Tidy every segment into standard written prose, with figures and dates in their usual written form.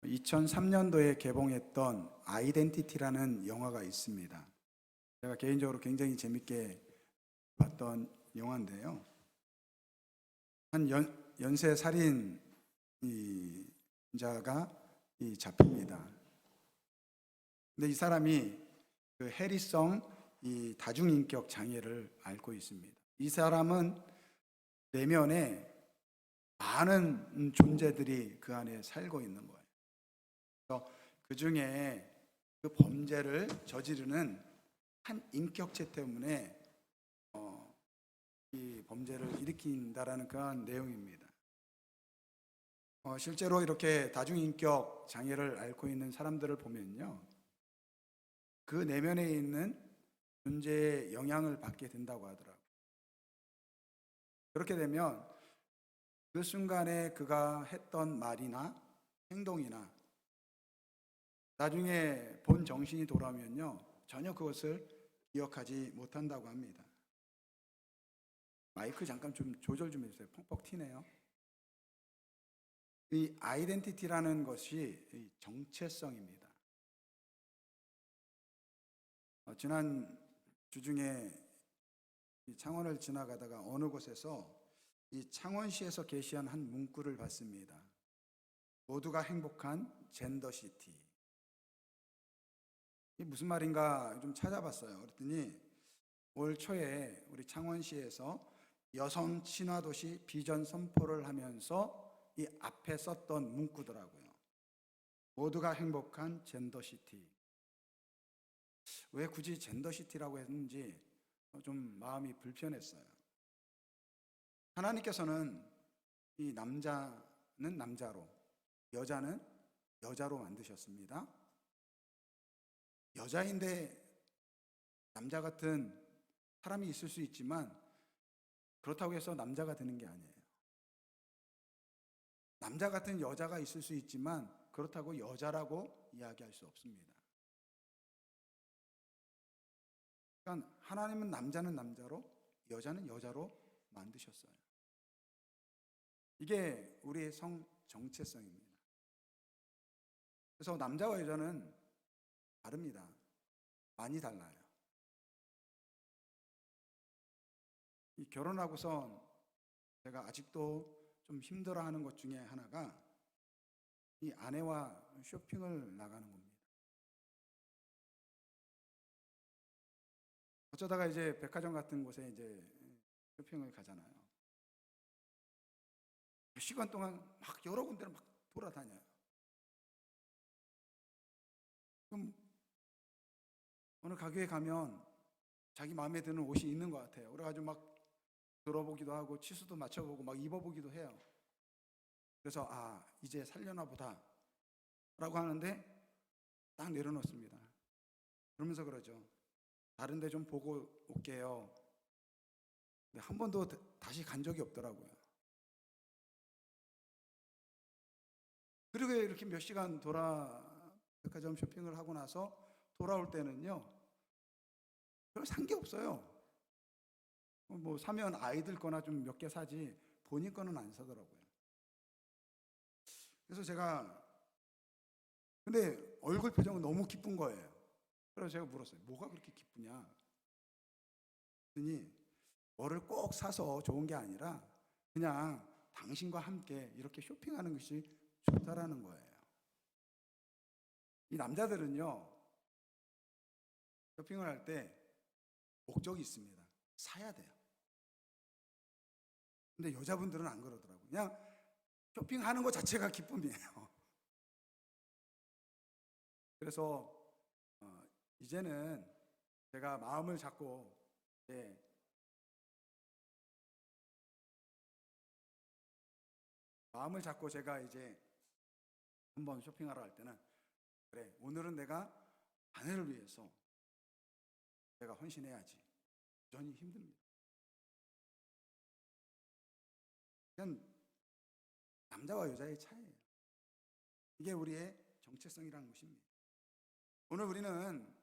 2003년도에 개봉했던 아이덴티티라는 영화가 있습니다. 제가 개인적으로 굉장히 재밌게 봤던 영화인데요. 한 연쇄 살인자가 잡힙니다. 근데 이 사람이 그 해리성 다중인격 장애를 앓고 있습니다. 이 사람은 내면에 많은 존재들이 그 안에 살고 있는 거예요. 그래서 그 중에 그 범죄를 저지르는 한 인격체 때문에 이 범죄를 일으킨다라는 그런 내용입니다. 실제로 이렇게 다중인격 장애를 앓고 있는 사람들을 보면요, 그 내면에 있는 존재의 영향을 받게 된다고 하더라고요. 그렇게 되면 그 순간에 그가 했던 말이나 행동이나 나중에 본 정신이 돌아오면요, 전혀 그것을 기억하지 못한다고 합니다. 마이크 잠깐 좀 조절 좀 해주세요. 펑펑 튀네요. 이 아이덴티티라는 것이 정체성입니다. 지난 주중에 창원을 지나가다가 어느 곳에서 이 창원시에서 게시한 한 문구를 봤습니다. 모두가 행복한 젠더시티. 이게 무슨 말인가 좀 찾아봤어요. 그랬더니 올 초에 우리 창원시에서 여성 친화도시 비전 선포를 하면서 이 앞에 썼던 문구더라고요. 모두가 행복한 젠더시티. 왜 굳이 젠더시티라고 했는지 좀 마음이 불편했어요. 하나님께서는 이 남자는 남자로, 여자는 여자로 만드셨습니다. 여자인데 남자 같은 사람이 있을 수 있지만 그렇다고 해서 남자가 되는 게 아니에요. 남자 같은 여자가 있을 수 있지만 그렇다고 여자라고 이야기할 수 없습니다. 그러니까 하나님은 남자는 남자로, 여자는 여자로 만드셨어요. 이게 우리의 성 정체성입니다. 그래서 남자와 여자는 다릅니다. 많이 달라요. 이 결혼하고서 제가 아직도 좀 힘들어하는 것 중에 하나가 이 아내와 쇼핑을 나가는 겁니다. 어쩌다가 이제 백화점 같은 곳에 이제 쇼핑을 가잖아요. 몇 시간 동안 막 여러 군데를 막 돌아다녀요. 그럼 어느 가게에 가면 자기 마음에 드는 옷이 있는 것 같아요. 그래가지고 막 들어보기도 하고 치수도 맞춰보고 막 입어보기도 해요. 그래서 이제 살려나 보다 라고 하는데 딱 내려놓습니다. 그러면서 그러죠. 다른 데 좀 보고 올게요. 근데 한 번도 다시 간 적이 없더라고요. 그리고 이렇게 몇 시간 백화점 쇼핑을 하고 나서 돌아올 때는요, 별 산 게 없어요. 뭐 사면 아이들 거나 좀 몇 개 사지 본인 거는 안 사더라고요. 그래서 제가 근데 얼굴 표정은 너무 기쁜 거예요. 그래서 제가 물었어요. 뭐가 그렇게 기쁘냐? 그랬더니 뭐를 꼭 사서 좋은 게 아니라 그냥 당신과 함께 이렇게 쇼핑하는 것이 좋다라는 거예요. 이 남자들은요, 쇼핑을 할 때 목적이 있습니다. 사야 돼요. 근데 여자분들은 안 그러더라고요. 그냥 쇼핑하는 것 자체가 기쁨이에요. 그래서 이제는 제가 마음을 잡고 제가 이제 한번 쇼핑하러 갈 때는 그래, 오늘은 내가 아내를 위해서 내가 헌신해야지. 여전히 힘듭니다. 그냥 남자와 여자의 차이예요. 이게 우리의 정체성이라는 것입니다. 오늘 우리는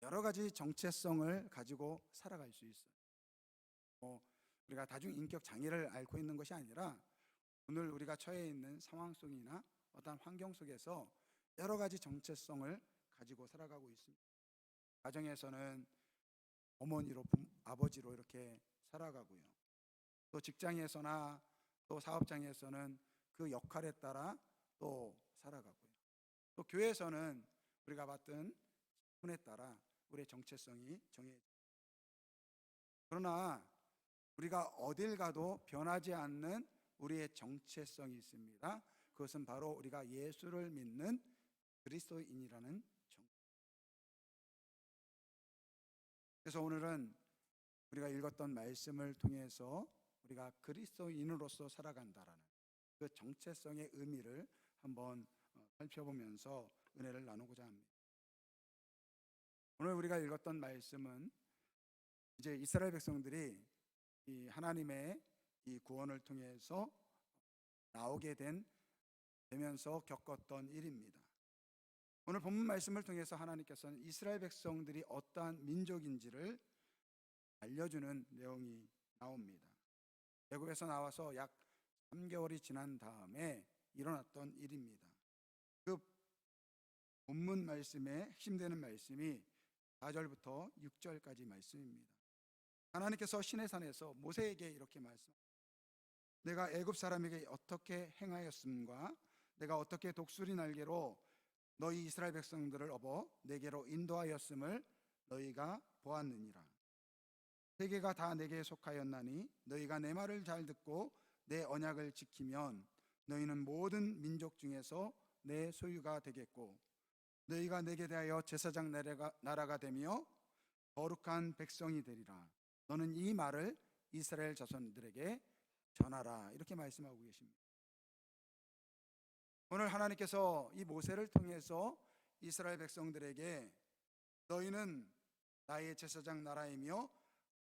여러 가지 정체성을 가지고 살아갈 수 있어요. 우리가 다중인격 장애를 앓고 있는 것이 아니라 오늘 우리가 처해 있는 상황 속이나 어떤 환경 속에서 여러 가지 정체성을 가지고 살아가고 있습니다. 가정에서는 어머니로 아버지로 이렇게 살아가고요. 또 직장에서나 또 사업장에서는 그 역할에 따라 또 살아가고요. 또 교회에서는 우리가 맡은 분에 따라 우리의 정체성이 정해집니다. 그러나 우리가 어딜 가도 변하지 않는 우리의 정체성이 있습니다. 그것은 바로 우리가 예수를 믿는 그리스도인이라는 정. 그래서 오늘은 우리가 읽었던 말씀을 통해서 우리가 그리스도인으로서 살아간다라는 그 정체성의 의미를 한번 살펴보면서 은혜를 나누고자 합니다. 오늘 우리가 읽었던 말씀은 이제 이스라엘 백성들이 이 하나님의 이 구원을 통해서 나오게 되면서 겪었던 일입니다. 오늘 본문 말씀을 통해서 하나님께서는 이스라엘 백성들이 어떠한 민족인지를 알려주는 내용이 나옵니다. 애굽에서 나와서 약 3개월이 지난 다음에 일어났던 일입니다. 그 본문 말씀의 핵심되는 말씀이 4절부터 6절까지 말씀입니다. 하나님께서 시내산에서 모세에게 이렇게 말씀합니다. 내가 애굽 사람에게 어떻게 행하였음과 내가 어떻게 독수리 날개로 너희 이스라엘 백성들을 업어 내게로 인도하였음을 너희가 보았느니라. 세계가 다 내게 속하였나니 너희가 내 말을 잘 듣고 내 언약을 지키면 너희는 모든 민족 중에서 내 소유가 되겠고 너희가 내게 대하여 제사장 나라가 되며 거룩한 백성이 되리라. 너는 이 말을 이스라엘 자손들에게 전하라. 이렇게 말씀하고 계십니다. 오늘 하나님께서 이 모세를 통해서 이스라엘 백성들에게 너희는 나의 제사장 나라이며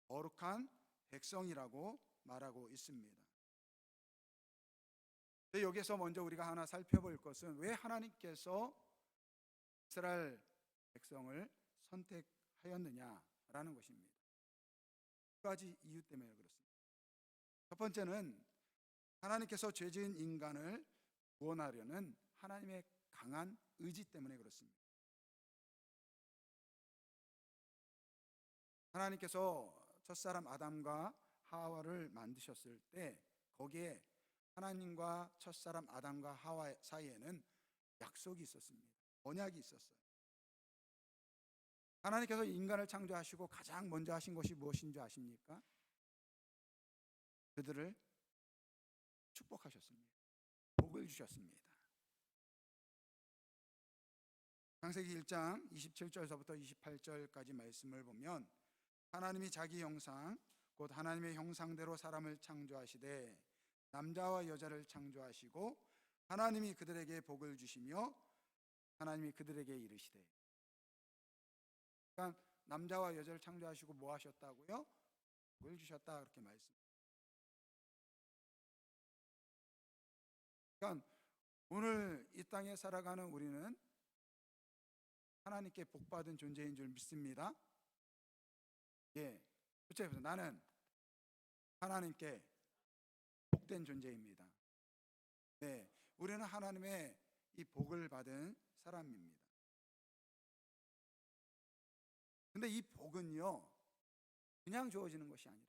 거룩한 백성이라고 말하고 있습니다. 여기서 먼저 우리가 하나 살펴볼 것은 왜 하나님께서 이스라엘 백성을 선택하였느냐라는 것입니다. 두 가지 이유 때문에 그렇습니다. 첫 번째는 하나님께서 죄 지은 인간을 구원하려는 하나님의 강한 의지 때문에 그렇습니다. 하나님께서 첫사람 아담과 하와를 만드셨을 때 거기에 하나님과 첫사람 아담과 하와 사이에는 약속이 있었습니다. 언약이 있었어요. 하나님께서 인간을 창조하시고 가장 먼저 하신 것이 무엇인 줄 아십니까? 그들을 축복하셨습니다. 복을 주셨습니다. 창세기 1장 27절서부터 28절까지 말씀을 보면 하나님이 자기 형상 곧 하나님의 형상대로 사람을 창조하시되 남자와 여자를 창조하시고 하나님이 그들에게 복을 주시며 하나님이 그들에게 이르시되. 그러니까 남자와 여자를 창조하시고 뭐 하셨다고요? 복을 주셨다 그렇게 말씀. 그러니까 오늘 이 땅에 살아가는 우리는 하나님께 복받은 존재인 줄 믿습니다. 예, 그렇죠. 나는 하나님께 복된 존재입니다. 네, 우리는 하나님의 이 복을 받은 사람입니다. 근데 이 복은요, 그냥 주어지는 것이 아니라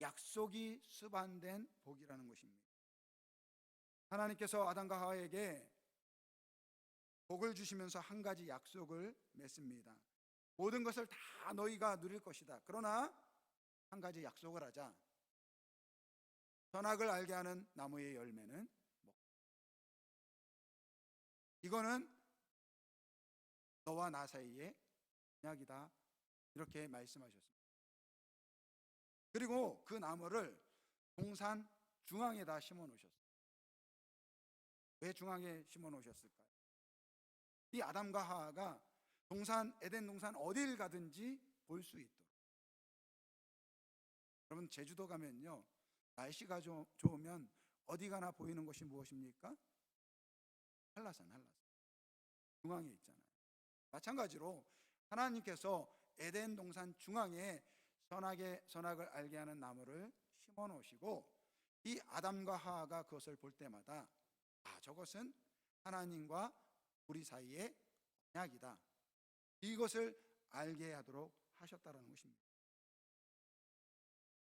약속이 수반된 복이라는 것입니다. 하나님께서 아담과 하와에게 복을 주시면서 한 가지 약속을 맺습니다. 모든 것을 다 너희가 누릴 것이다. 그러나 한 가지 약속을 하자. 선악을 알게 하는 나무의 열매는 이거는 너와 나 사이의 언약이다. 이렇게 말씀하셨습니다. 그리고 그 나무를 동산 중앙에다 심어 놓으셨어요. 왜 중앙에 심어 놓으셨을까요? 이 아담과 하와가 에덴 동산 어딜 가든지 볼 수 있도록. 여러분 제주도 가면요, 날씨가 좋으면 어디 가나 보이는 것이 무엇입니까? 한라산 중앙에 있잖아요. 마찬가지로 하나님께서 에덴 동산 중앙에 선악을 알게 하는 나무를 심어 놓으시고 이 아담과 하와가 그것을 볼 때마다 저것은 하나님과 우리 사이의 언약이다. 이것을 알게 하도록 하셨다는 것입니다.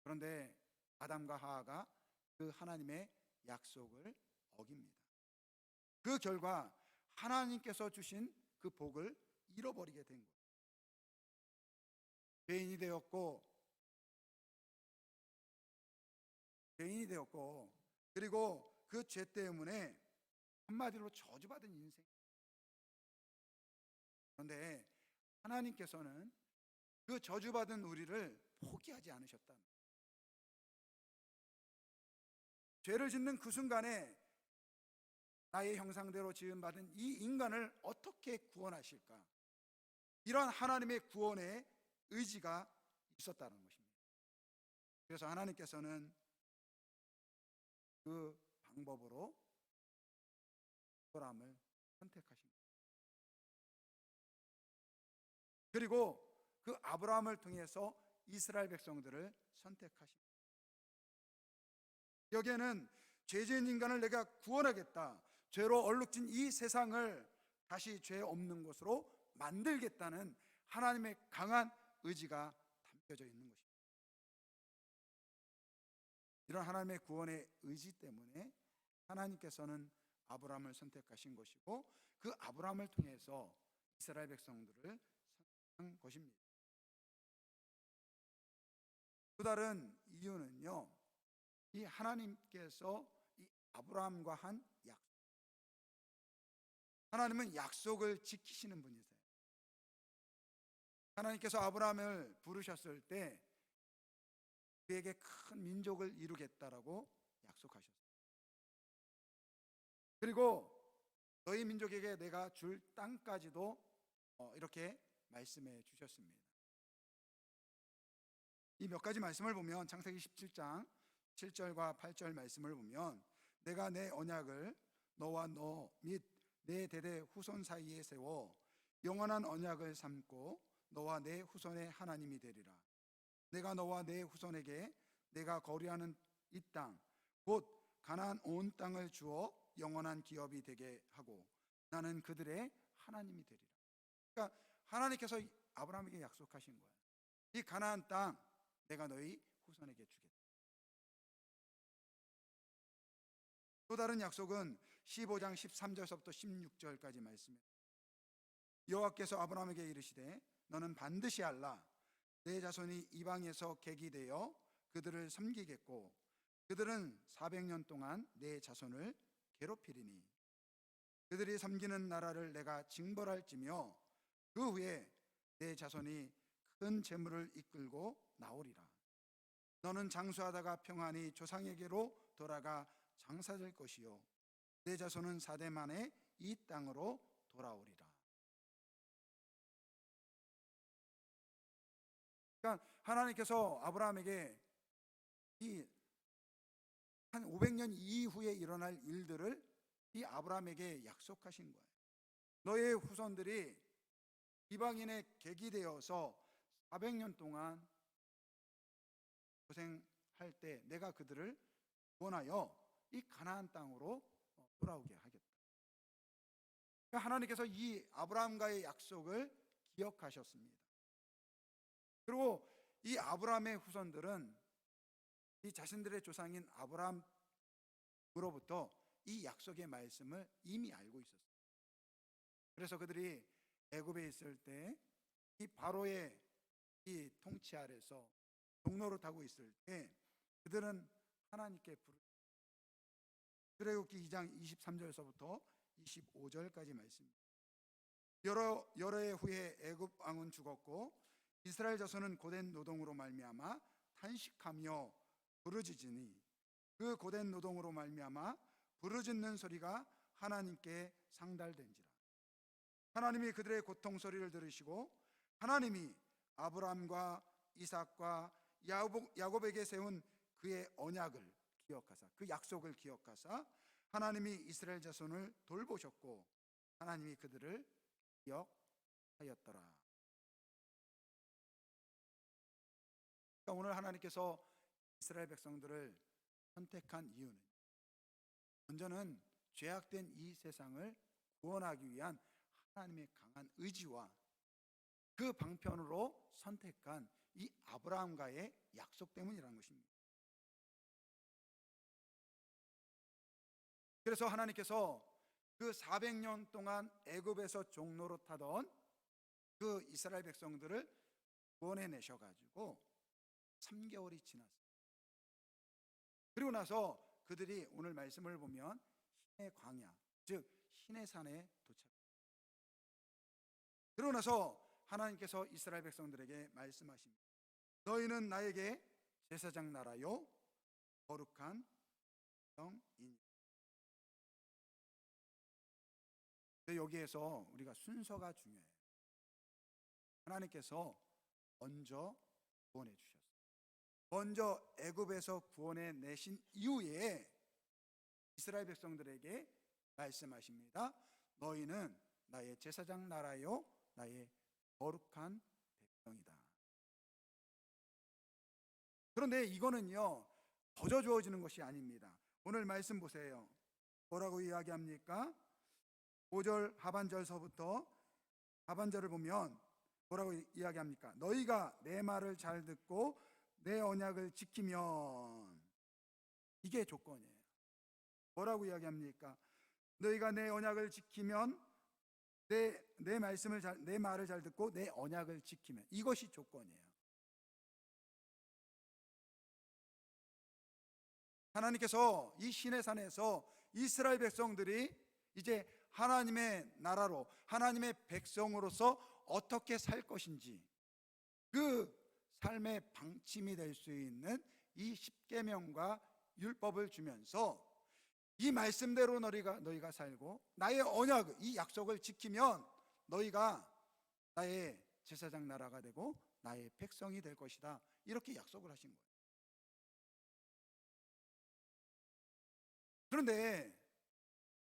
그런데 아담과 하와가 그 하나님의 약속을 어깁니다. 그 결과 하나님께서 주신 그 복을 잃어버리게 된 거예요. 죄인이 되었고 그리고 그 죄 때문에 한마디로 저주받은 인생. 그런데 하나님께서는 그 저주받은 우리를 포기하지 않으셨다. 죄를 짓는 그 순간에 나의 형상대로 지음받은 이 인간을 어떻게 구원하실까? 이런 하나님의 구원의 의지가 있었다는 것입니다. 그래서 하나님께서는 그 방법으로 아브라함을 선택하신 거예요. 그리고 그 아브라함을 통해서 이스라엘 백성들을 선택하신 거예요. 여기에는 죄지은 인간을 내가 구원하겠다, 죄로 얼룩진 이 세상을 다시 죄 없는 곳으로 만들겠다는 하나님의 강한 의지가 담겨져 있는 것입니다. 이런 하나님의 구원의 의지 때문에 하나님께서는 아브라함을 선택하신 것이고 그 아브라함을 통해서 이스라엘 백성들을 선택한 것입니다. 또 다른 이유는요, 이 하나님께서 이 아브라함과 한 약속. 하나님은 약속을 지키시는 분이세요. 하나님께서 아브라함을 부르셨을 때 그에게 큰 민족을 이루겠다라고 약속하셨어요. 그리고 너희 민족에게 내가 줄 땅까지도 이렇게 말씀해 주셨습니다. 이 몇 가지 말씀을 보면 창세기 17장 7절과 8절 말씀을 보면 내가 내 언약을 너와 너 및 내 대대 후손 사이에 세워 영원한 언약을 삼고 너와 내 후손의 하나님이 되리라. 내가 너와 내 후손에게 내가 거류하는 이 땅 곧 가나안 온 땅을 주어 영원한 기업이 되게 하고 나는 그들의 하나님이 되리라. 그러니까 하나님께서 아브라함에게 약속하신 거예요. 이 가나안 땅 내가 너희 후손에게 주겠다. 또 다른 약속은 15장 13절서부터 16절까지 말씀입니다. 여호와께서 아브라함에게 이르시되 너는 반드시 알라. 내 자손이 이방에서 객이 되어 그들을 섬기겠고 그들은 400년 동안 내 자손을 괴롭히리니 그들이 섬기는 나라를 내가 징벌할지며 그 후에 내 자손이 큰 재물을 이끌고 나오리라. 너는 장수하다가 평안히 조상에게로 돌아가 장사될 것이요 내 자손은 4대 만에 이 땅으로 돌아오리라. 그러니까 하나님께서 아브라함에게 이 한 500년 이후에 일어날 일들을 이 아브라함에게 약속하신 거예요. 너의 후손들이 이방인의 객이 되어서 400년 동안 고생할 때 내가 그들을 구원하여 이 가나안 땅으로 돌아오게 하겠다. 그러니까 하나님께서 이 아브라함과의 약속을 기억하셨습니다. 그리고 이 아브라함의 후손들은 이 자신들의 조상인 아브라함으로부터 이 약속의 말씀을 이미 알고 있었어요. 그래서 그들이 애굽에 있을 때 이 바로의 이 통치 아래서 종로를 타고 있을 때 그들은 하나님께 출애굽기 2장 23절서부터 25절까지 말씀입니다. 여러 해 후에 애굽 왕은 죽었고 이스라엘 자손은 고된 노동으로 말미암아 탄식하며 부르짖으니 그 고된 노동으로 말미암아 부르짖는 소리가 하나님께 상달된지라. 하나님이 그들의 고통 소리를 들으시고 하나님이 아브라함과 이삭과 야곱에게 세운 그의 언약을 기억하사 그 약속을 기억하사 하나님이 이스라엘 자손을 돌보셨고 하나님이 그들을 기억하였더라. 그러니까 오늘 하나님께서 이스라엘 백성들을 선택한 이유는 먼저는 죄악된 이 세상을 구원하기 위한 하나님의 강한 의지와 그 방편으로 선택한 이 아브라함과의 약속 때문이라는 것입니다. 그래서 하나님께서 그 400년 동안 애굽에서 종로로 타던 그 이스라엘 백성들을 구원해 내셔가지고 3개월이 지났어요. 그리고 나서 그들이 오늘 말씀을 보면 신의 광야, 즉 신의 산에 도착합니다. 그러고 나서 하나님께서 이스라엘 백성들에게 말씀하십니다. 너희는 나에게 제사장 나라요 거룩한 백성이니. 여기에서 우리가 순서가 중요해요. 하나님께서 먼저 구원해 주셨어요. 먼저 애굽에서 구원해 내신 이후에 이스라엘 백성들에게 말씀하십니다. 너희는 나의 제사장 나라요 나의 거룩한 백성이다. 그런데 이거는요 거저 주어지는 것이 아닙니다. 오늘 말씀 보세요. 뭐라고 이야기합니까? 5절 하반절서부터 하반절을 보면 뭐라고 이야기합니까? 너희가 내 말을 잘 듣고 내 언약을 지키면, 이게 조건이에요. 뭐라고 이야기합니까? 너희가 내 언약을 지키면, 내 말을 잘 듣고 내 언약을 지키면, 이것이 조건이에요. 하나님께서 이 시내산에서 이스라엘 백성들이 이제 하나님의 나라로, 하나님의 백성으로서 어떻게 살 것인지, 그 삶의 방침이 될 수 있는 이 십계명과 율법을 주면서 이 말씀대로 너희가 살고 나의 언약, 이 약속을 지키면 너희가 나의 제사장 나라가 되고 나의 백성이 될 것이다, 이렇게 약속을 하신 거예요. 그런데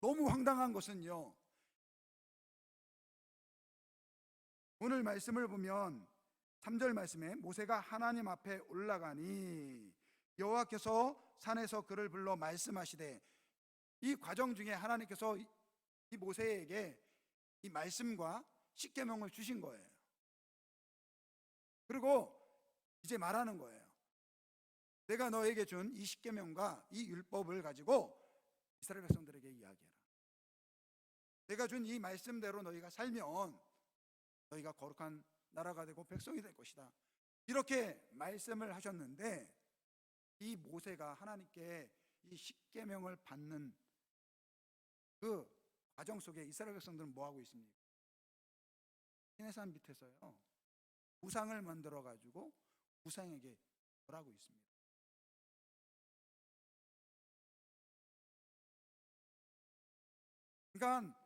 너무 황당한 것은요, 오늘 말씀을 보면 3절 말씀에 모세가 하나님 앞에 올라가니 여호와께서 산에서 그를 불러 말씀하시되, 이 과정 중에 하나님께서 이 모세에게 이 말씀과 십계명을 주신 거예요. 그리고 이제 말하는 거예요. 내가 너에게 준 이 십계명과 이 율법을 가지고 이스라엘 백성들에게 이야기해라. 내가 준 이 말씀대로 너희가 살면 너희가 거룩한 나라가 되고 백성이 될 것이다, 이렇게 말씀을 하셨는데, 이 모세가 하나님께 이 십계명을 받는 그 과정 속에 이스라엘 백성들은 뭐 하고 있습니까? 시내산 밑에서요 우상을 만들어 가지고 우상에게 절하고 있습니다. 그러니까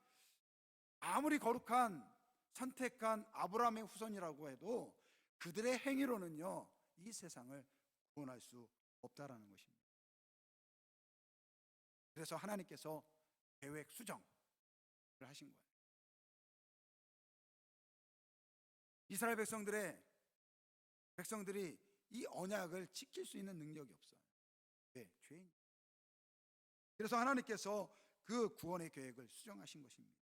아무리 거룩한 선택한 아브라함의 후손이라고 해도 그들의 행위로는요 이 세상을 구원할 수 없다라는 것입니다. 그래서 하나님께서 계획 수정을 하신 거예요. 이스라엘 백성들이 이 언약을 지킬 수 있는 능력이 없어요. 왜? 죄인. 그래서 하나님께서 그 구원의 계획을 수정하신 것입니다.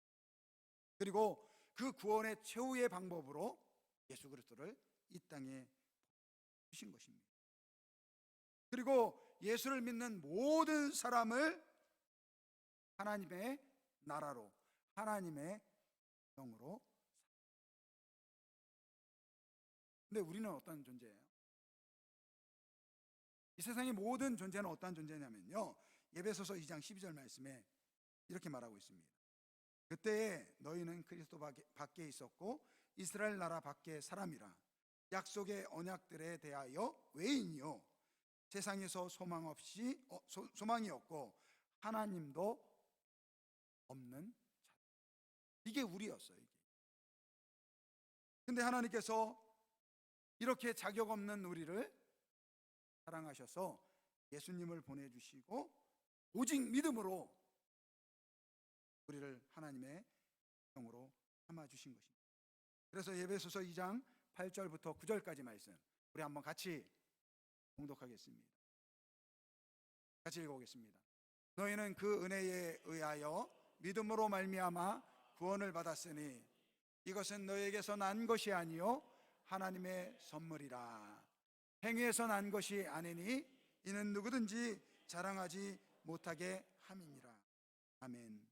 그리고 그 구원의 최후의 방법으로 예수 그리스도를 이 땅에 주신 것입니다. 그리고 예수를 믿는 모든 사람을 하나님의 나라로, 하나님의 영으로. 근데 우리는 어떤 존재예요? 이 세상의 모든 존재는 어떤 존재냐면요, 에베소서 2장 12절 말씀에 이렇게 말하고 있습니다. 그때에 너희는 그리스도 밖에 있었고 이스라엘 나라 밖의 사람이라. 약속의 언약들에 대하여 외인이요 세상에서 소망이 없고 하나님도 없는 자. 이게 우리였어요. 이게. 근데 하나님께서 이렇게 자격 없는 우리를 사랑하셔서 예수님을 보내주시고 오직 믿음으로 우리를 하나님의 영으로 삼아주신 것입니다. 그래서 에베소서 2장 8절부터 9절까지 말씀 우리 한번 같이 봉독하겠습니다. 같이 읽어보겠습니다. 너희는 그 은혜에 의하여 믿음으로 말미암아 구원을 받았으니 이것은 너희에게서 난 것이 아니요 하나님의 선물이라. 행위에서 난 것이 아니니 이는 누구든지 자랑하지 못하게 함이니라. 아멘.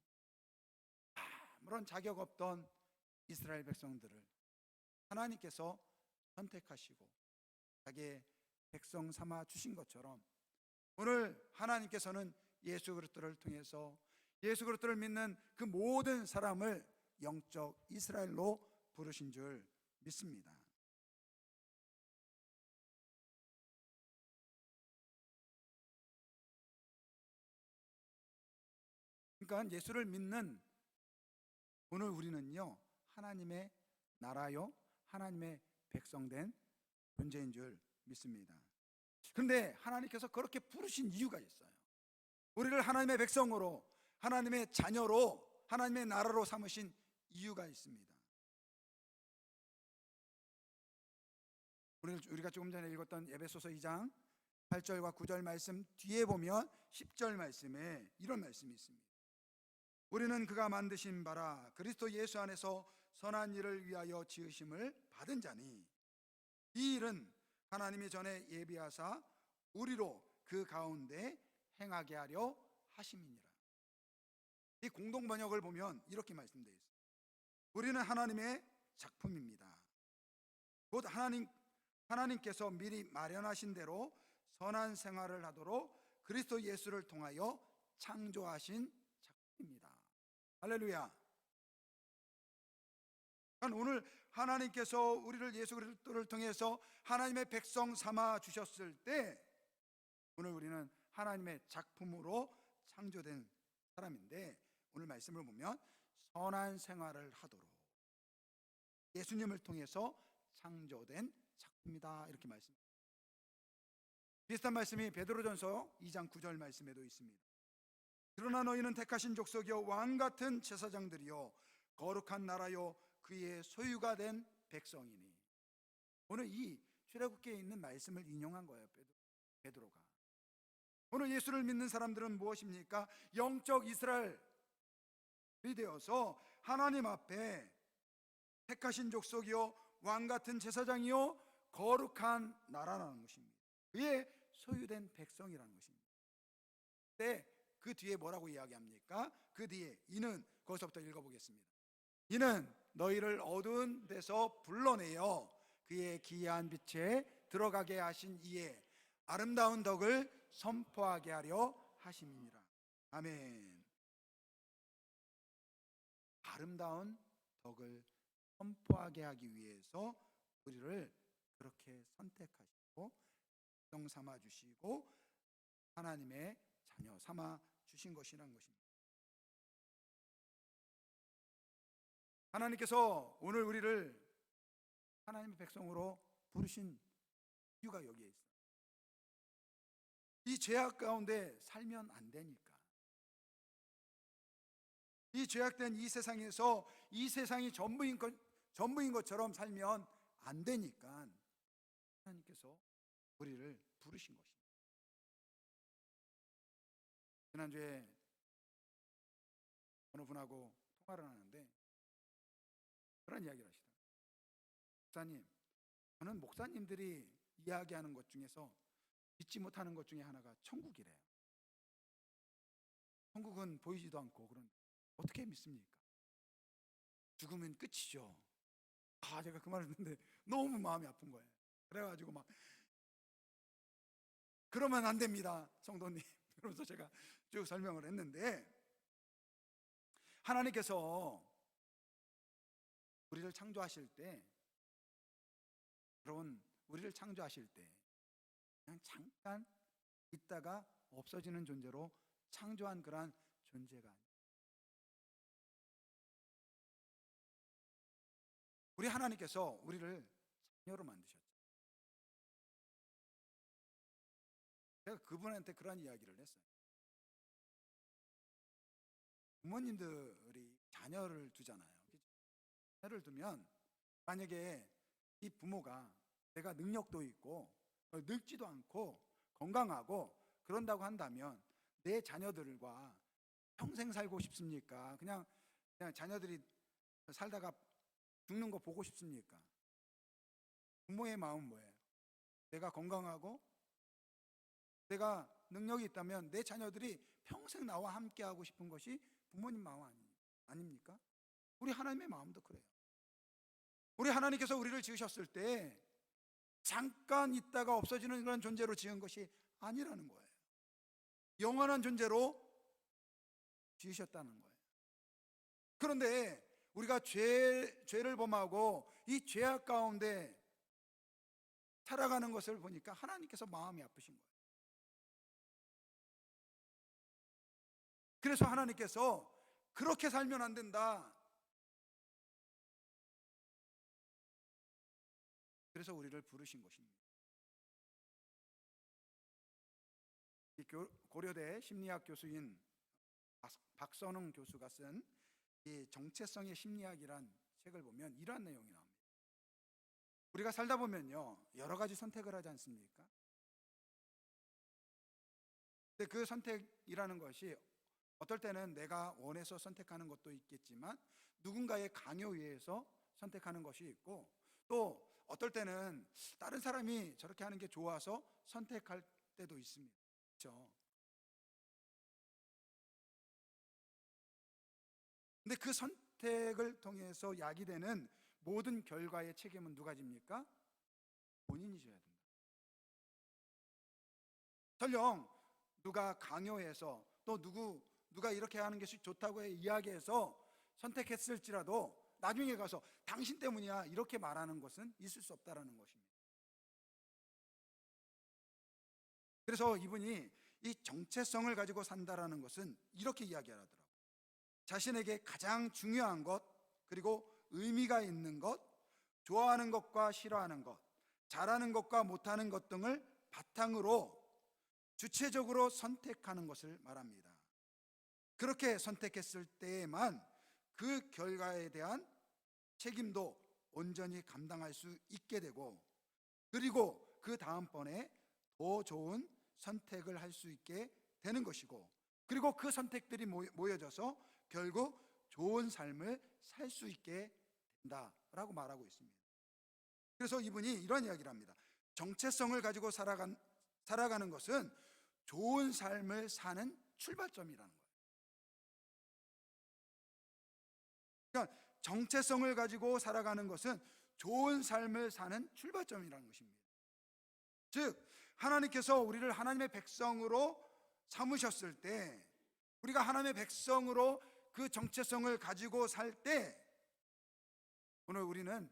아무런 자격 없던 이스라엘 백성들을 하나님께서 선택하시고 자기의 백성 삼아 주신 것처럼 오늘 하나님께서는 예수 그리스도를 통해서 예수 그리스도를 믿는 그 모든 사람을 영적 이스라엘로 부르신 줄 믿습니다. 그러니까 예수를 믿는 오늘 우리는요, 하나님의 나라요, 하나님의 백성된 존재인 줄 믿습니다. 그런데 하나님께서 그렇게 부르신 이유가 있어요. 우리를 하나님의 백성으로, 하나님의 자녀로, 하나님의 나라로 삼으신 이유가 있습니다. 우리가 조금 전에 읽었던 에베소서 2장 8절과 9절 말씀 뒤에 보면 10절 말씀에 이런 말씀이 있습니다. 우리는 그가 만드신 바라 그리스도 예수 안에서 선한 일을 위하여 지으심을 받은 자니 이 일은 하나님이 전에 예비하사 우리로 그 가운데 행하게 하려 하심이니라. 이 공동 번역을 보면 이렇게 말씀되어 있습니다. 우리는 하나님의 작품입니다. 곧 하나님께서 미리 마련하신 대로 선한 생활을 하도록 그리스도 예수를 통하여 창조하신 작품입니다. 할렐루야. 오늘 하나님께서 우리를 예수 그리스도를 통해서 하나님의 백성 삼아 주셨을 때 오늘 우리는 하나님의 작품으로 창조된 사람인데 오늘 말씀을 보면 선한 생활을 하도록 예수님을 통해서 창조된 작품이다 이렇게 말씀합니다. 비슷한 말씀이 베드로전서 2장 9절 말씀에도 있습니다. 그러나 너희는 택하신 족속이요 왕같은 제사장들이요 거룩한 나라요 그의 소유가 된 백성이니. 오늘 이 출애굽기에 있는 말씀을 인용한 거예요, 베드로가. 오늘 예수를 믿는 사람들은 무엇입니까? 영적 이스라엘이 되어서 하나님 앞에 택하신 족속이요 왕같은 제사장이요 거룩한 나라라는 것입니다. 그의 소유된 백성이라는 것입니다. 그 뒤에 뭐라고 이야기합니까? 그 뒤에 이는, 거기서부터 읽어보겠습니다. 이는 너희를 어두운 데서 불러내어 그의 기이한 빛에 들어가게 하신 이의 아름다운 덕을 선포하게 하려 하심이니라. 아멘. 아름다운 덕을 선포하게 하기 위해서 우리를 그렇게 선택하시고 백성 삼아 주시고 하나님의 자녀 삼아 주신 것이라는 것입니다. 하나님께서 오늘 우리를 하나님의 백성으로 부르신 이유가 여기에 있어요. 이 죄악 가운데 살면 안 되니까. 이 죄악된 이 세상에서 이 세상이 전부인 것처럼 살면 안 되니까 하나님께서 우리를 부르신 것입니다. 지난주에 어느 분하고 통화를 하는데 그런 이야기를 하시더라고요. 목사님, 저는 목사님들이 이야기하는 것 중에서 믿지 못하는 것 중에 하나가 천국이래요. 천국은 보이지도 않고 그런데 어떻게 믿습니까? 죽으면 끝이죠. 제가 그 말을 듣는데 너무 마음이 아픈 거예요. 그래가지고 막 그러면 안 됩니다, 성도님. 그러면서 제가 쭉 설명을 했는데 하나님께서 우리를 창조하실 때, 여러분, 우리를 창조하실 때 그냥 잠깐 있다가 없어지는 존재로 창조한 그러한 존재가 아니에요. 우리 하나님께서 우리를 자녀로 만드셨죠. 제가 그분한테 그런 이야기를 했어요. 부모님들이 자녀를 두잖아요. 자녀를 두면 만약에 이 부모가 내가 능력도 있고 늙지도 않고 건강하고 그런다고 한다면 내 자녀들과 평생 살고 싶습니까? 그냥 자녀들이 살다가 죽는 거 보고 싶습니까? 부모의 마음은 뭐예요? 내가 건강하고 내가 능력이 있다면 내 자녀들이 평생 나와 함께 하고 싶은 것이 부모님 마음 아닙니까? 우리 하나님의 마음도 그래요. 우리 하나님께서 우리를 지으셨을 때 잠깐 있다가 없어지는 그런 존재로 지은 것이 아니라는 거예요. 영원한 존재로 지으셨다는 거예요. 그런데 우리가 죄를 범하고 이 죄악 가운데 살아가는 것을 보니까 하나님께서 마음이 아프신 거예요. 그래서 하나님께서 그렇게 살면 안 된다. 그래서 우리를 부르신 것입니다. 고려대 심리학 교수인 박선웅 교수가 쓴 이 정체성의 심리학이란 책을 보면 이러한 내용이 나옵니다. 우리가 살다 보면요, 여러 가지 선택을 하지 않습니까? 근데 그 선택이라는 것이 어떨 때는 내가 원해서 선택하는 것도 있겠지만 누군가의 강요에 의해서 선택하는 것이 있고, 또 어떨 때는 다른 사람이 저렇게 하는 게 좋아서 선택할 때도 있습니다. 그렇죠? 근데 그 선택을 통해서 야기되는 모든 결과의 책임은 누가 집니까? 본인이 져야 된다. 설령 누가 강요해서 또 누가 이렇게 하는 것이 좋다고 이야기해서 선택했을지라도 나중에 가서 당신 때문이야 이렇게 말하는 것은 있을 수 없다라는 것입니다. 그래서 이분이 이 정체성을 가지고 산다라는 것은 이렇게 이야기하더라고요. 자신에게 가장 중요한 것, 그리고 의미가 있는 것, 좋아하는 것과 싫어하는 것, 잘하는 것과 못하는 것 등을 바탕으로 주체적으로 선택하는 것을 말합니다. 그렇게 선택했을 때에만 그 결과에 대한 책임도 온전히 감당할 수 있게 되고, 그리고 그 다음번에 더 좋은 선택을 할 수 있게 되는 것이고, 그리고 그 선택들이 모여져서 결국 좋은 삶을 살 수 있게 된다라고 말하고 있습니다. 그래서 이분이 이런 이야기를 합니다. 정체성을 가지고 살아가는 것은 좋은 삶을 사는 출발점이라는 거예요. 그러니까 정체성을 가지고 살아가는 것은 좋은 삶을 사는 출발점이라는 것입니다. 즉 하나님께서 우리를 하나님의 백성으로 삼으셨을 때, 우리가 하나님의 백성으로 그 정체성을 가지고 살 때, 오늘 우리는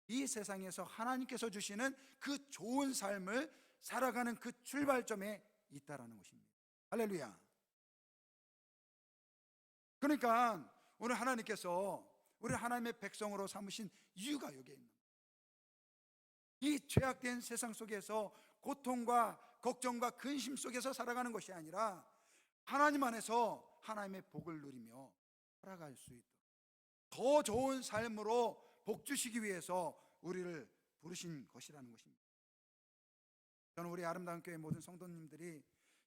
이 세상에서 하나님께서 주시는 그 좋은 삶을 살아가는 그 출발점에 있다라는 것입니다. 할렐루야. 그러니까 오늘 하나님께서 우리를 하나님의 백성으로 삼으신 이유가 여기에 있는 거예요. 이 죄악된 세상 속에서 고통과 걱정과 근심 속에서 살아가는 것이 아니라 하나님 안에서 하나님의 복을 누리며 살아갈 수 있도록 더 좋은 삶으로 복 주시기 위해서 우리를 부르신 것이라는 것입니다. 저는 우리 아름다운 교회 모든 성도님들이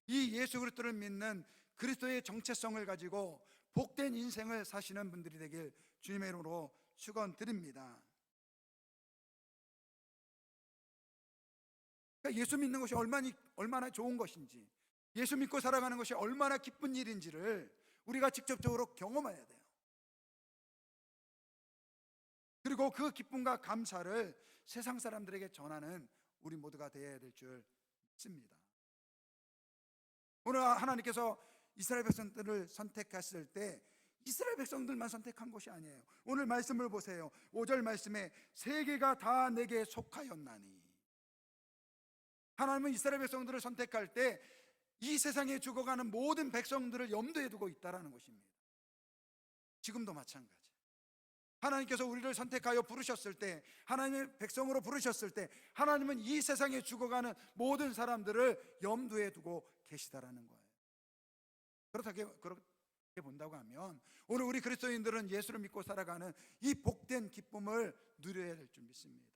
이 예수 그리스도를 믿는 그리스도의 정체성을 가지고 복된 인생을 사시는 분들이 되길 주님의 이름으로 축원드립니다. 그러니까 예수 믿는 것이 얼마나 좋은 것인지, 예수 믿고 살아가는 것이 얼마나 기쁜 일인지를 우리가 직접적으로 경험해야 돼요. 그리고 그 기쁨과 감사를 세상 사람들에게 전하는 우리 모두가 되어야 될 줄 믿습니다. 오늘 하나님께서 이스라엘 백성들을 선택했을 때 이스라엘 백성들만 선택한 것이 아니에요. 오늘 말씀을 보세요. 5절 말씀에 세계가 다 내게 속하였나니, 하나님은 이스라엘 백성들을 선택할 때 이 세상에 죽어가는 모든 백성들을 염두에 두고 있다는 것입니다. 지금도 마찬가지. 하나님께서 우리를 선택하여 부르셨을 때, 하나님의 백성으로 부르셨을 때 하나님은 이 세상에 죽어가는 모든 사람들을 염두에 두고 계시다라는 거예요. 그렇게 본다고 하면 오늘 우리 그리스도인들은 예수를 믿고 살아가는 이 복된 기쁨을 누려야 될 줄 믿습니다.